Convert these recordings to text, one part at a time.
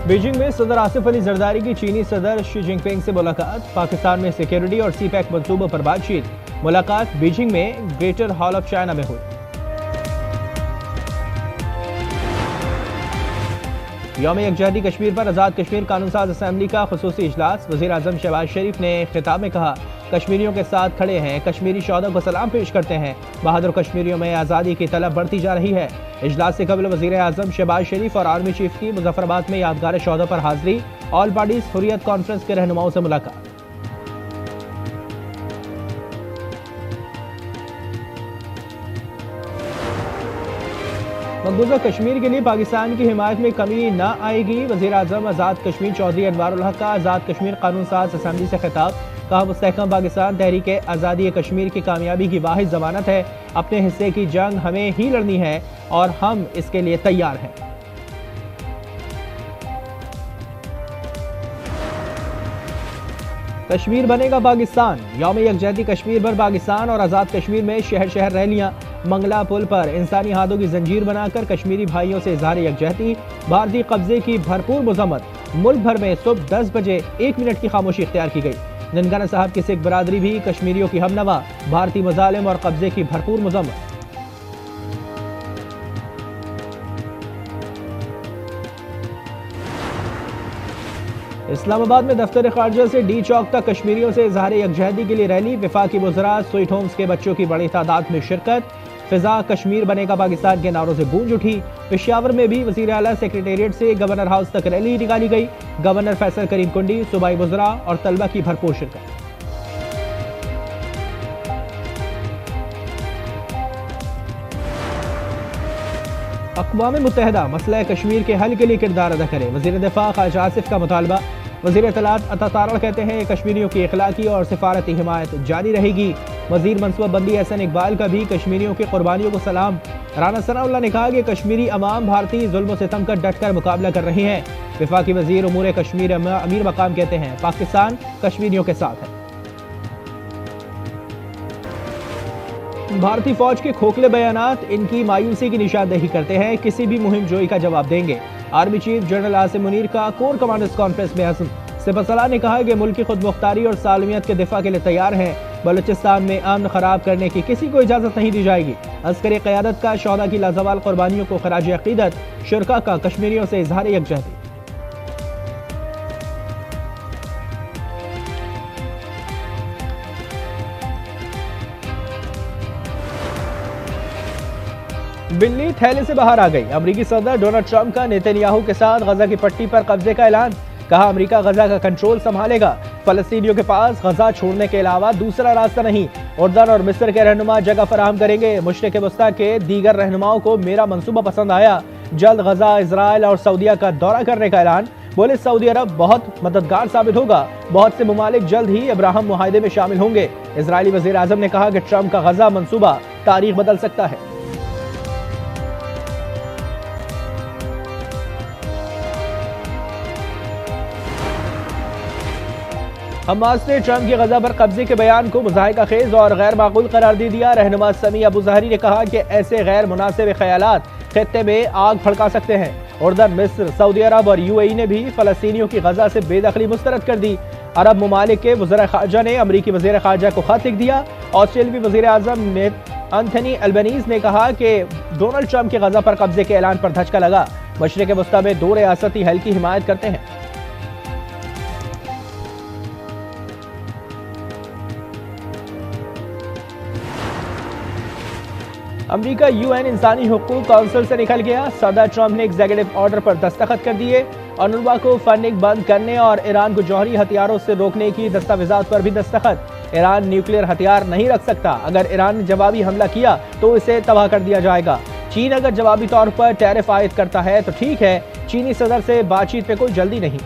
Beijing में सदर आसिफ अली जरदारी की चीनी सदर शी जिनपिंग से मुलाकात। पाकिस्तान में सिक्योरिटी और सी पैक मंसूबों पर बातचीत। मुलाकात बीजिंग में ग्रेटर हॉल ऑफ चाइना में हुई। यौम यकजहती कश्मीर पर आज़ाद कश्मीर कानून साज असेंबली का खुसूसी इजलास। वज़ीर आज़म शहबाज शरीफ ने खिताब में कहा, कश्मीरियों के साथ खड़े हैं, कश्मीरी शौहदा को सलाम पेश करते हैं। बहादुर कश्मीरियों में आज़ादी की तलब बढ़ती जा रही है। इजलास से कबल वज़ीर आज़म शहबाज शरीफ और आर्मी चीफ की मुजफ्फराबाद में यादगार शौहदा पर हाजिरी। ऑल पार्टीज हुर्रियत कॉन्फ्रेंस के रहनुमाओं से मुलाकात। मकबूजा कश्मीर के लिए पाकिस्तान की हिमायत में कमी न आएगी। वज़ीर आज़म आज़ाद कश्मीर चौधरी अनवारुल हक का आज़ाद कश्मीर कानून साज असेंबली से खिताब। कहा, मुस्तहकम पाकिस्तान तहरीक आज़ादी कश्मीर की कामयाबी की वाहिद ज़मानत है। अपने हिस्से की जंग हमें ही लड़नी है और हम इसके लिए तैयार हैं। कश्मीर बनेगा पाकिस्तान। यौम यकजहती कश्मीर पर पाकिस्तान और आज़ाद कश्मीर में शहर शहर रैलियां। मंगला पुल पर इंसानी हाथों की जंजीर बनाकर कश्मीरी भाइयों से इजहार यकजहती। भारतीय कब्जे की भरपूर मजम्मत। मुल्क भर में सुबह 10 बजे 1 मिनट की खामोशी इख्तियार की गई। ननकाना साहब की सिख बरादरी भी कश्मीरियों की हमनवा। भारतीय मजालिम और कब्जे की भरपूर मजम्मत। इस्लामाबाद में दफ्तर खारजा से डी चौक तक कश्मीरियों से इजहार यकजहती के लिए रैली। वफाकी वज़रा, स्वीट होम्स के बच्चों की बड़ी तादाद में शिरकत। फिजा कश्मीर बनेगा पाकिस्तान के नारों से गूंज उठी। पेशावर में भी वज़ीर आला सेक्रेटेरिएट से गवर्नर हाउस तक रैली निकाली गई। गवर्नर फैसल करीम कुंडी, सूबाई वज़रा और तलबा की भरपूर शिरकत। अक़वाम मुत्तहिदा मसला कश्मीर के हल के लिए किरदार अदा करे। वज़ीर दिफा ख्वाजा आसिफ का मुतालबा। वज़ीर इत्तलात अता तारड़ कहते हैं, कश्मीरियों की इखलाकी और सिफारती हिमायत जारी रहेगी। वज़ीर मनसूबाबंदी एहसन इकबाल का भी कश्मीरियों की कुर्बानियों को सलाम। राना सनाउल्लाह ने कहा कि कश्मीरी अवाम भारतीय जुल्म सितम का डट कर मुकाबला कर रही है। वफाकी वज़ीर उमूर कश्मीर अमीर मकाम कहते हैं, पाकिस्तान कश्मीरियों के साथ है। भारतीय फौज के खोखले बयानात इनकी मायूसी की निशानदेही करते हैं। किसी भी मुहिम जोई का जवाब देंगे। Army chief general Asim Munir का कोर कमांडर्स कॉन्फ्रेंस में अज़्म। सिपहसालार ने कहा कि मुल्क की खुद मुख्तारी और सालमियत के दिफा के लिए तैयार हैं। बलूचिस्तान में अमन खराब करने की किसी को इजाजत नहीं दी जाएगी। अस्करी क़यादत का शौहदा की लाजवाल कुर्बानियों को खराज अक़ीदत। शुरका का कश्मीरियों से इजहार यकजहती। बिल्ली थैले से बाहर आ गई। अमेरिकी सदर डोनाल्ड ट्रंप का नेतन्याहू के साथ गजा की पट्टी पर कब्जे का ऐलान। कहा, अमेरिका गजा का कंट्रोल संभालेगा। फलस्तीनियों के पास गजा छोड़ने के अलावा दूसरा रास्ता नहीं। उर्दन और मिस्र के रहनुमा जगह फराहम करेंगे। मुशरिक वस्ता के दीगर रहनुमाओं को मेरा मंसूबा पसंद आया। जल्द गजा, इजराइल और सऊदीया का दौरा करने का ऐलान। बोले, सऊदी अरब बहुत मददगार साबित होगा। बहुत से ममालिक जल्द ही अब्राहम मुआहदे में शामिल होंगे। इजरायली वज़ीर आज़म ने कहा कि ट्रंप का गजा मंसूबा तारीख बदल सकता है। हमास ने ट्रंप की गजा पर कब्जे के बयान को मुज़ाहिका खेज और गैर माकूल करार दे दिया। रहनुमा समी अबू ज़हरी ने कहा कि ऐसे गैर मुनासिब ख्यालात खित्ते में आग भड़का सकते हैं। उर्दन, मिस्र, सऊदी अरब और यूएई ने भी फलस्तीनियों की गजा से बेदखली मुस्तरद कर दी। अरब ममालिक के वज़ीर ख़ारजा ने अमरीकी वज़ीर ख़ारजा को खत लिख दिया। ऑस्ट्रेलियावी वज़ीर आज़म एंथनी अल्बनीज़ ने कहा कि डोनाल्ड ट्रंप के गजा पर कब्जे के ऐलान पर धचका लगा। मशरिक़ वस्ता में 2 रियासती हल की हिमायत करते हैं। अमेरिका यूएन इंसानी हुकूक काउंसिल से निकल गया। सदर ट्रंप ने एग्जीक्यूटिव ऑर्डर पर दस्तखत कर दिए। अनुर्वा को फंडिंग बंद करने और ईरान को जौहरी हथियारों से रोकने की दस्तावेजात पर भी दस्तखत। ईरान न्यूक्लियर हथियार नहीं रख सकता। अगर ईरान ने जवाबी हमला किया तो इसे तबाह कर दिया जाएगा। चीन अगर जवाबी तौर पर टैरिफ आयद करता है तो ठीक है। चीनी सदर से बातचीत पे कोई जल्दी नहीं।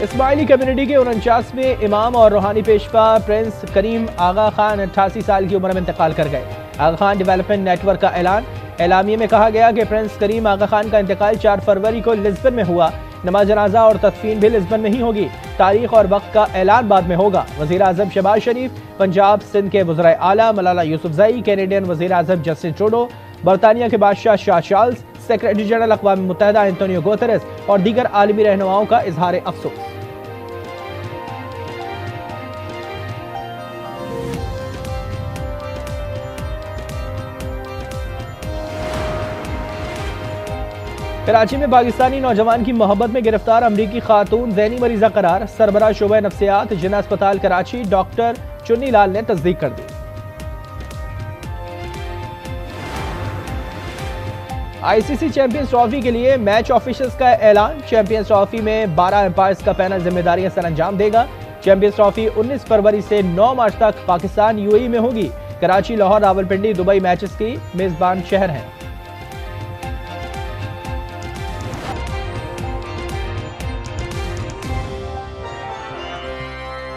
इस्माइली कम्युनिटी के 49वें इमाम और रूहानी पेशवा प्रिंस करीम आगा खान 88 साल की उम्र में इंतकाल कर गए। आगा खान डेवलपमेंट नेटवर्क का ऐलान। एलामिये में कहा गया कि प्रिंस करीम आगा खान का इंतकाल 4 फरवरी को लिस्बन में हुआ। नमाज जनाजा और तदफीन भी लिस्बन में ही होगी। तारीख और वक्त का ऐलान बाद में होगा। वज़ीर आज़म शहबाज शरीफ, पंजाब सिंध के वज़ीर आला मलाला यूसुफजई, कैनेडियन वज़ीर आज़म जस्टिन ट्रूडो, बरतानिया के बादशाह शाह चार्ल्स, सेक्रेटरी जनरल अक़वाम मुत्तहिदा एंटोनियो गुतेरेस और दीगर आलमी रहनुमाओं का इजहार अफसोस। कराची में पाकिस्तानी नौजवान की मोहब्बत में गिरफ्तार अमरीकी खातून ज़हनी मरीजा करार। सरबराह शोबा नफ्सियात जिन्ना अस्पताल कराची डॉक्टर चुन्नी लाल ने तस्दीक कर दी। आईसीसी चैंपियंस ट्रॉफी के लिए मैच ऑफिशियल्स का ऐलान। चैंपियंस ट्रॉफी में 12 एम्पायर्स का पैनल जिम्मेदारियां सर अंजाम देगा। चैंपियंस ट्रॉफी 19 फरवरी से 9 मार्च तक पाकिस्तान यूएई में होगी। कराची, लाहौर, रावलपिंडी, दुबई मैचेस की मेजबान शहर हैं।